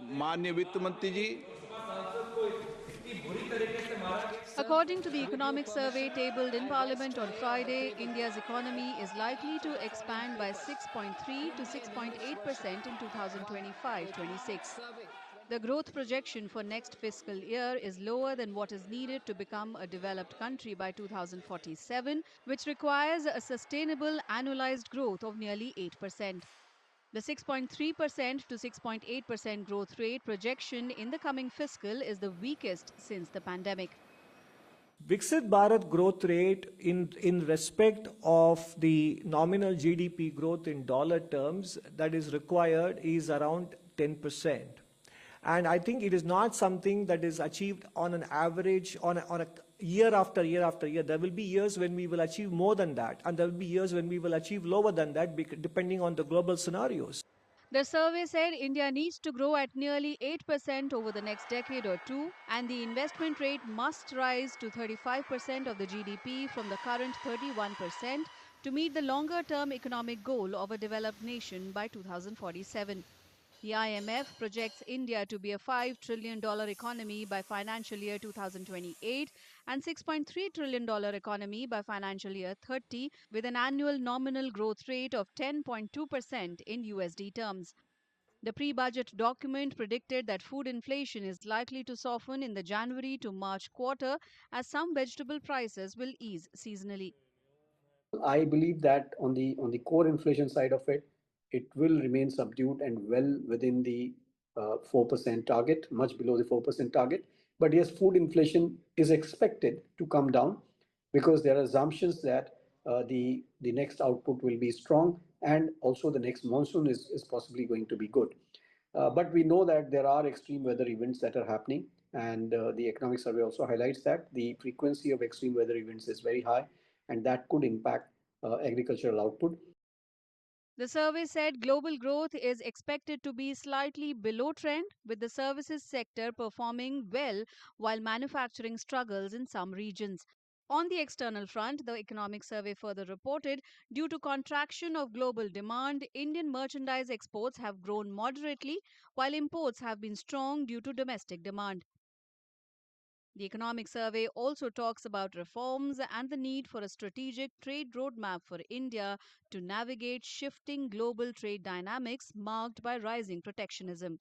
माननीय वित्त मंत्री जी। According to the economic survey tabled in Parliament on Friday, India's economy is likely to expand by 6.3 to 6.8% in 2025-26. The growth projection for next fiscal year is lower than what is needed to become a developed country by 2047, which requires a sustainable annualized growth of nearly 8%. The 6.3% to 6.8% growth rate projection in the coming fiscal is the weakest since the pandemic. Viksit Bharat growth rate in respect of the nominal GDP growth in dollar terms that is required is around 10%. And I think it is not something that is achieved on an average, on a year after year after year. There will be years when we will achieve more than that, and there will be years when we will achieve lower than that, depending on the global scenarios. The survey said India needs to grow at nearly 8% over the next decade or two, and the investment rate must rise to 35% of the GDP from the current 31% to meet the longer-term economic goal of a developed nation by 2047. The IMF projects India to be a $5 trillion economy by financial year 2028 and $6.3 trillion economy by financial year 30, with an annual nominal growth rate of 10.2% in USD terms. The pre-budget document predicted that food inflation is likely to soften in the January to March quarter as some vegetable prices will ease seasonally. I believe that on the core inflation side of it, it will remain subdued and well within the 4% target, much below the 4% target. But yes, food inflation is expected to come down because there are assumptions that the next output will be strong, and also the next monsoon is possibly going to be good. But we know that there are extreme weather events that are happening, and the economic survey also highlights that the frequency of extreme weather events is very high, and that could impact agricultural output. The survey said global growth is expected to be slightly below trend, with the services sector performing well while manufacturing struggles in some regions. On the external front, the economic survey further reported due to contraction of global demand, Indian merchandise exports have grown moderately while imports have been strong due to domestic demand. The economic survey also talks about reforms and the need for a strategic trade roadmap for India to navigate shifting global trade dynamics marked by rising protectionism.